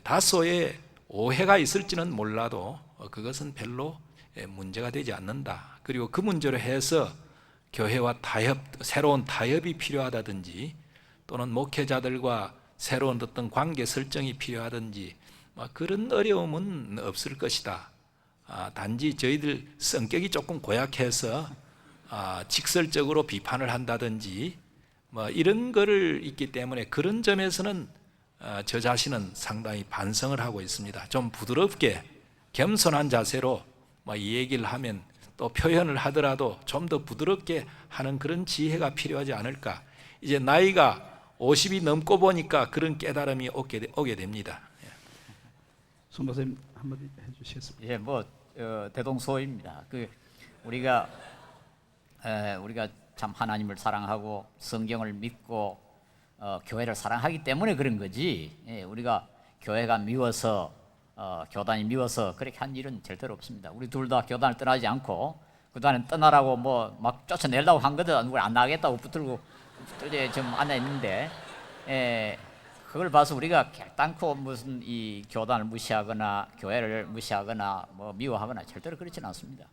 다소의 오해가 있을지는 몰라도 그것은 별로 문제가 되지 않는다. 그리고 그 문제로 해서 교회와 새로운 타협이 필요하다든지 또는 목회자들과 새로운 어떤 관계 설정이 필요하든지 그런 어려움은 없을 것이다. 단지 저희들 성격이 조금 고약해서 직설적으로 비판을 한다든지 이런 거를 있기 때문에 그런 점에서는 저 자신은 상당히 반성을 하고 있습니다. 좀 부드럽게 겸손한 자세로 이 얘기를 하면 또 표현을 하더라도 좀 더 부드럽게 하는 그런 지혜가 필요하지 않을까. 이제 나이가 50이 넘고 보니까 그런 깨달음이 오게 됩니다. 손 박사님 한마디 해주시겠습니까? 예, 뭐 대동소입니다. 우리가 참 하나님을 사랑하고 성경을 믿고 교회를 사랑하기 때문에 그런 거지. 예, 우리가 교회가 미워서 교단이 미워서 그렇게 한 일은 절대로 없습니다. 우리 둘 다 교단을 떠나지 않고 그동안에 떠나라고 뭐 막 쫓아내려고 한 거든 누구 안 나가겠다고 붙들고 좀 앉아 있는데 그걸 봐서 우리가 결단코 무슨 이 교단을 무시하거나 교회를 무시하거나 뭐 미워하거나 절대로 그렇지는 않습니다.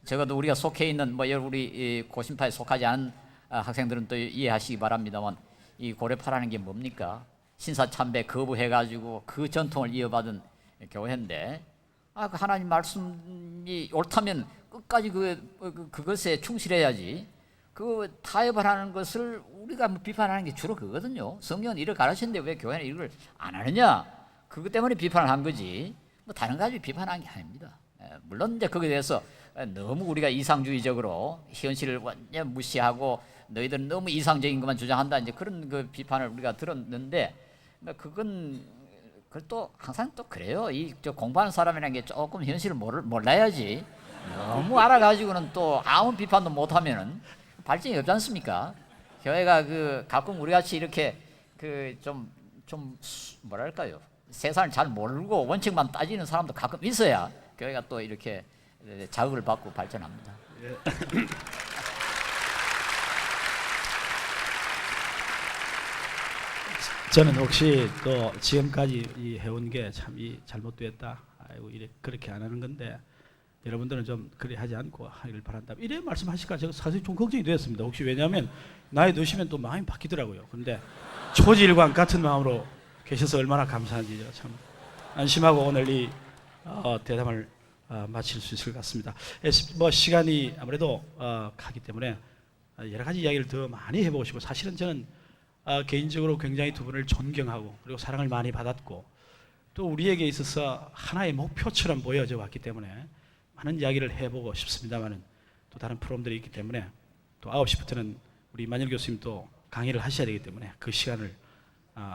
적어도 우리가 속해 있는 우리 고신파에 속하지 않은 학생들은 또 이해하시기 바랍니다만 이 고려파라는 게 뭡니까? 신사참배 거부해가지고 그 전통을 이어받은 교회인데 그 하나님 말씀이 옳다면 끝까지 그것에 충실해야지. 그 타협을 하는 것을 우리가 비판하는 게 주로 그거거든요. 성경은 이를 가르치는데 왜 교회는 이걸 안 하느냐? 그것 때문에 비판을 한 거지. 다른 가지고 비판한 게 아닙니다. 물론 이제 거기에 대해서 너무 우리가 이상주의적으로 현실을 완전 무시하고 너희들은 너무 이상적인 것만 주장한다. 이제 그런 그 비판을 우리가 들었는데 그건 또 항상 또 그래요. 저 공부하는 사람이라는 게 조금 현실을 몰라야지. 너무 알아가지고는 또 아무 비판도 못하면은 발전이 없지 않습니까? 교회가 가끔 우리 같이 이렇게 좀 뭐랄까요? 세상을 잘 모르고 원칙만 따지는 사람도 가끔 있어야 교회가 또 이렇게 자극을 받고 발전합니다. 예. 저는 혹시 또 지금까지 해온 게 참 잘못됐다. 아이고 그렇게 안 하는 건데 여러분들은 좀 그리 하지 않고 하기를 바란다. 이래 말씀하실까 제가 사실 좀 걱정이 되었습니다. 혹시 왜냐하면 나이 드시면 또 마음이 바뀌더라고요. 그런데 초지일관 같은 마음으로 계셔서 얼마나 감사한지 참 안심하고 오늘 이 대담을 마칠 수 있을 것 같습니다. 뭐 시간이 아무래도 가기 때문에 여러 가지 이야기를 더 많이 해보고 싶고, 사실은 저는 개인적으로 굉장히 두 분을 존경하고 그리고 사랑을 많이 받았고, 또 우리에게 있어서 하나의 목표처럼 보여져 왔기 때문에 많은 이야기를 해보고 싶습니다만은, 또 다른 프로그램들이 있기 때문에 또 9시부터는 우리 만열 교수님 또 강의를 하셔야 되기 때문에 그 시간을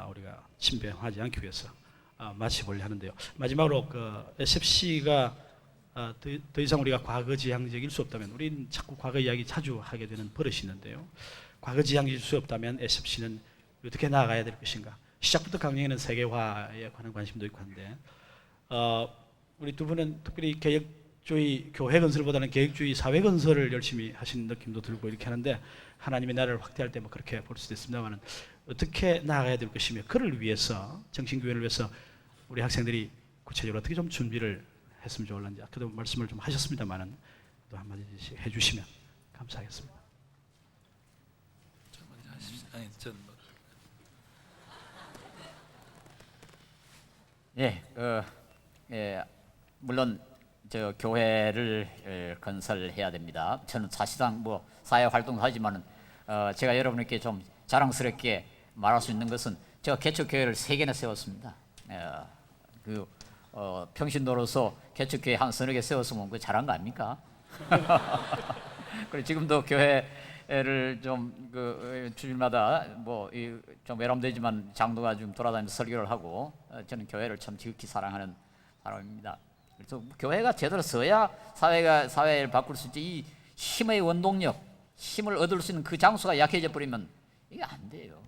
우리가 침범하지 않기 위해서 마치보려 하는데요. 마지막으로 SFC가 더 이상 우리가 과거지향적일 수 없다면, 우리는 자꾸 과거 이야기 자주 하게 되는 버릇이 있는데요. 과거지향일 수 없다면 SFC는 어떻게 나아가야 될 것인가. 시작부터 강령에는 세계화에 관한 관심도 있고 한데, 우리 두 분은 특별히 개혁주의 교회 건설보다는 개혁주의 사회 건설을 열심히 하신 느낌도 들고 이렇게 하는데, 하나님의 나라를 확대할 때 뭐 그렇게 볼 수도 있습니다만, 어떻게 나아가야 될 것이며, 그를 위해서, 정신교회를 위해서 우리 학생들이 구체적으로 어떻게 좀 준비를 했으면 좋을런지, 아까도 말씀을 좀 하셨습니다만 또 한마디씩 해주시면 감사하겠습니다. 아니, 물론 저 교회를 건설해야 됩니다. 저는 사실상 뭐 사회 활동도 하지만은 제가 여러분께 좀 자랑스럽게 말할 수 있는 것은, 제가 개척교회를 3개나 세웠습니다. 평신도로서 개척교회 한 서너 개 세웠으면 그 잘한 거 아닙니까? 그리고 지금도 교회를 좀 주일마다 좀 외람되지만 장로가 좀 돌아다니면서 설교를 하고, 저는 교회를 참 지극히 사랑하는 사람입니다. 그래서 교회가 제대로 서야 사회를 바꿀 수 있지. 이 힘의 원동력, 힘을 얻을 수 있는 그 장소가 약해져 버리면 이게 안 돼요.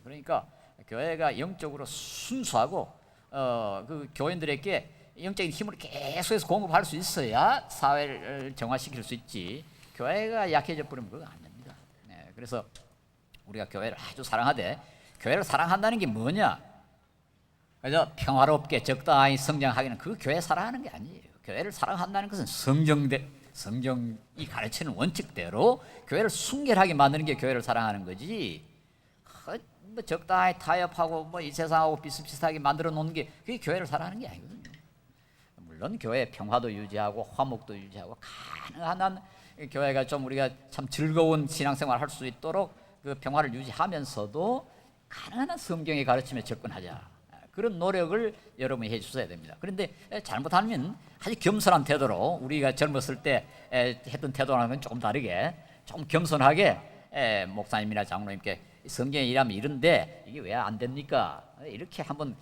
그러니까 교회가 영적으로 순수하고 그 교인들에게 영적인 힘을 계속해서 공급할 수 있어야 사회를 정화시킬 수 있지. 교회가 약해져 버리면 그거 안 됩니다. 그래서 우리가 교회를 아주 사랑하되, 교회를 사랑한다는 게 뭐냐? 그래서 평화롭게 적당히 성장하기는 그 교회 사랑하는 게 아니에요. 교회를 사랑한다는 것은 성경이 가르치는 원칙대로 교회를 순결하게 만드는 게 교회를 사랑하는 거지. 뭐 적당히 타협하고 뭐 이 세상하고 비슷비슷하게 만들어 놓는 게 그게 교회를 사랑하는 게 아니거든요. 물론 교회 평화도 유지하고 화목도 유지하고, 가능한 한 교회가 좀 우리가 참 즐거운 신앙생활 할 수 있도록 그 평화를 유지하면서도 가능한 한 성경의 가르침에 접근하자. 그런 노력을 여러분이 해주셔야 됩니다. 그런데 잘못하면 아주 겸손한 태도로, 우리가 젊었을 때 했던 태도랑은 조금 다르게, 좀 겸손하게 목사님이나 장로님께 성경에 이러면 이런데 이게 왜 안 됩니까? 이렇게 한번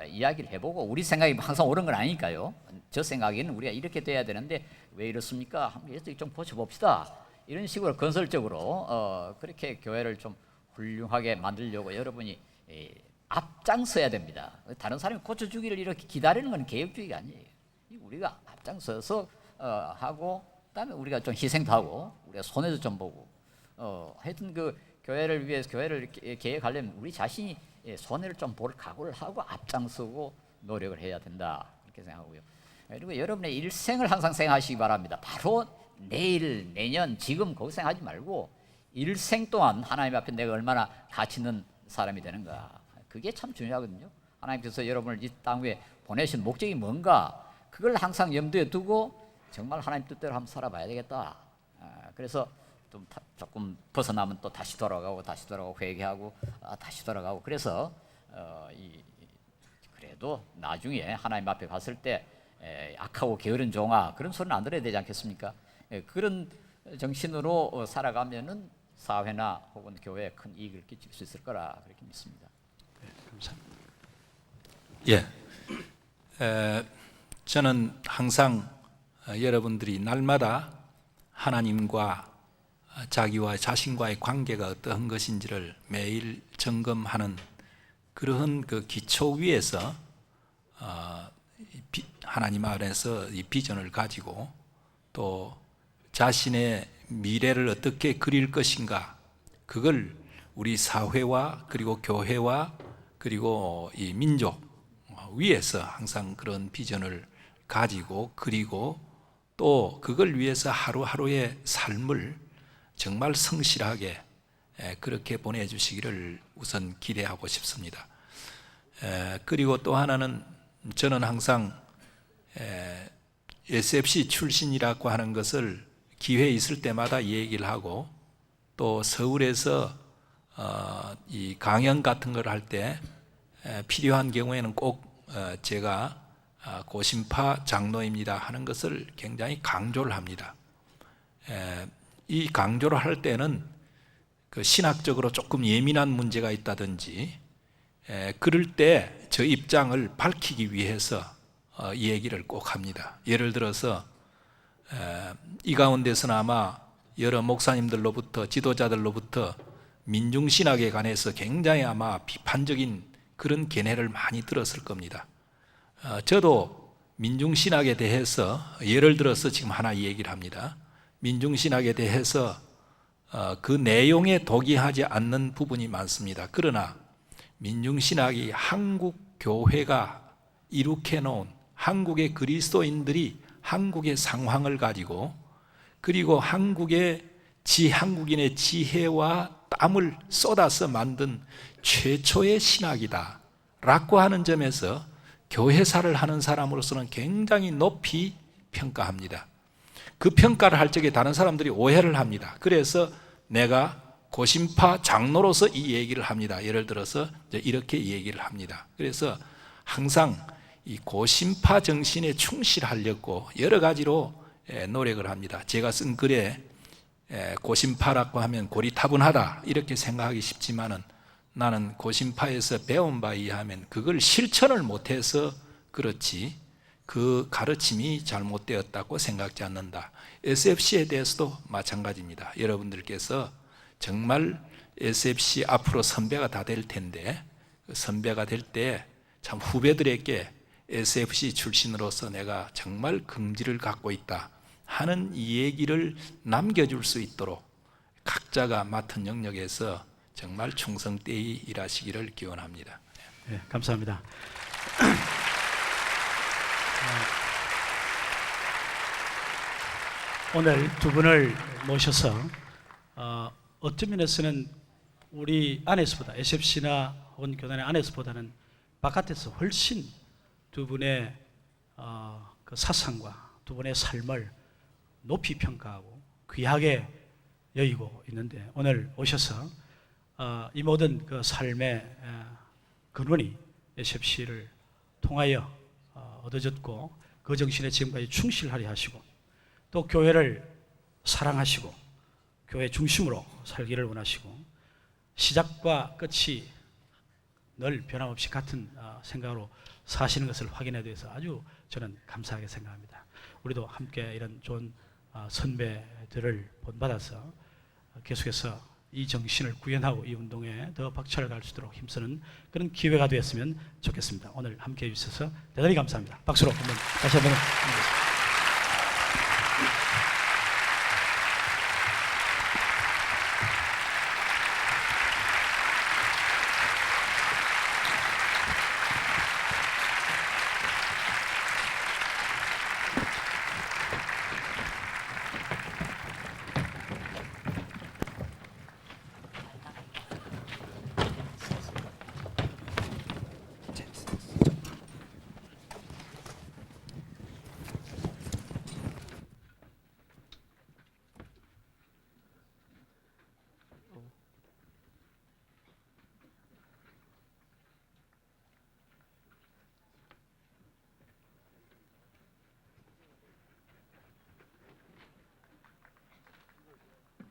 이야기를 해보고, 우리 생각이 항상 옳은 건 아니니까요. 저 생각에는 우리가 이렇게 돼야 되는데 왜 이렇습니까? 한번 좀 고쳐봅시다. 이런 식으로 건설적으로 그렇게 교회를 좀 훌륭하게 만들려고 여러분이 앞장서야 됩니다. 다른 사람이 고쳐주기를 이렇게 기다리는 건 개혁주의가 아니에요. 우리가 앞장서서 하고, 그다음에 우리가 좀 희생도 하고, 우리가 손해도 좀 보고, 하여튼 그 교회를 위해서, 교회를 계획하려면 우리 자신이 손해를 좀 볼 각오를 하고 앞장서고 노력을 해야 된다, 그렇게 생각하고요. 그리고 여러분의 일생을 항상 생각하시기 바랍니다. 바로 내일, 내년, 지금 거기 생각하지 말고 일생 동안 하나님 앞에 내가 얼마나 가치 있는 사람이 되는가, 그게 참 중요하거든요. 하나님께서 여러분을 이 땅 위에 보내신 목적이 뭔가, 그걸 항상 염두에 두고 정말 하나님 뜻대로 한번 살아봐야 되겠다. 그래서 좀 조금 벗어나면 또 다시 돌아가고 회개하고 다시 돌아가고, 그래서 그래도 나중에 하나님 앞에 갔을 때 악하고 게으른 종아, 그런 소리는 안 들어야 되지 않겠습니까? 그런 정신으로 살아가면은 사회나 혹은 교회에 큰 이익을 끼칠 수 있을 거라 그렇게 믿습니다. 감사합니다. 저는 항상 여러분들이 날마다 하나님과 자기와 자신과의 관계가 어떠한 것인지를 매일 점검하는 그러한 그 기초 위에서 하나님 안에서 이 비전을 가지고, 또 자신의 미래를 어떻게 그릴 것인가, 그걸 우리 사회와 그리고 교회와 그리고 이 민족 위에서 항상 그런 비전을 가지고 그리고, 또 그걸 위해서 하루하루의 삶을 정말 성실하게 그렇게 보내주시기를 우선 기대하고 싶습니다. 그리고 또 하나는, 저는 항상 SFC 출신이라고 하는 것을 기회 있을 때마다 얘기를 하고 또 서울에서 이 강연 같은 걸 할 때 필요한 경우에는 꼭 제가 고심파 장로입니다 하는 것을 굉장히 강조를 합니다. 이 강조를 할 때는 그 신학적으로 조금 예민한 문제가 있다든지 그럴 때 저 입장을 밝히기 위해서 이 얘기를 꼭 합니다. 예를 들어서 이 가운데서는 아마 여러 목사님들로부터 지도자들로부터 민중신학에 관해서 굉장히 아마 비판적인 그런 견해를 많이 들었을 겁니다. 저도 민중신학에 대해서 예를 들어서 지금 하나 얘기를 합니다. 민중신학에 대해서 그 내용에 동의하지 않는 부분이 많습니다. 그러나 민중신학이 한국 교회가 이룩해 놓은 한국의 그리스도인들이 한국의 상황을 가지고 그리고 한국인의 지혜와 땀을 쏟아서 만든 최초의 신학이다 라고 하는 점에서 교회사를 하는 사람으로서는 굉장히 높이 평가합니다. 그 평가를 할 적에 다른 사람들이 오해를 합니다. 그래서 내가 고심파 장로로서 이 얘기를 합니다. 예를 들어서 이렇게 얘기를 합니다. 그래서 항상 이 고심파 정신에 충실하려고 여러 가지로 노력을 합니다. 제가 쓴 글에 고심파라고 하면 고리타분하다 이렇게 생각하기 쉽지만은 나는 고심파에서 배운 바에 의하면 그걸 실천을 못해서 그렇지 그 가르침이 잘못되었다고 생각지 않는다. SFC에 대해서도 마찬가지입니다. 여러분들께서 정말 SFC 앞으로 선배가 다 될 텐데 선배가 될 때 참 후배들에게 SFC 출신으로서 내가 정말 긍지를 갖고 있다 하는 이 얘기를 남겨줄 수 있도록 각자가 맡은 영역에서 정말 충성되이 일하시기를 기원합니다. 네, 감사합니다. 오늘 두 분을 모셔서 어떤 면에서는 우리 안에서보다 SFC나 혹은 교단의 안에서보다는 바깥에서 훨씬 두 분의 그 사상과 두 분의 삶을 높이 평가하고 귀하게 여기고 있는데 오늘 오셔서 이 모든 그 삶의 근원이 SFC를 통하여 얻어졌고 그 정신에 지금까지 충실하려 하시고 또 교회를 사랑하시고 교회 중심으로 살기를 원하시고 시작과 끝이 늘 변함없이 같은 생각으로 사시는 것을 확인해 주셔서 아주 저는 감사하게 생각합니다. 우리도 함께 이런 좋은 선배들을 본받아서 계속해서 이 정신을 구현하고 이 운동에 더 박차를 가할 수 있도록 힘쓰는 그런 기회가 되었으면 좋겠습니다. 오늘 함께 해주셔서 대단히 감사합니다. 박수로 한번 다시 한번 드리겠습니다.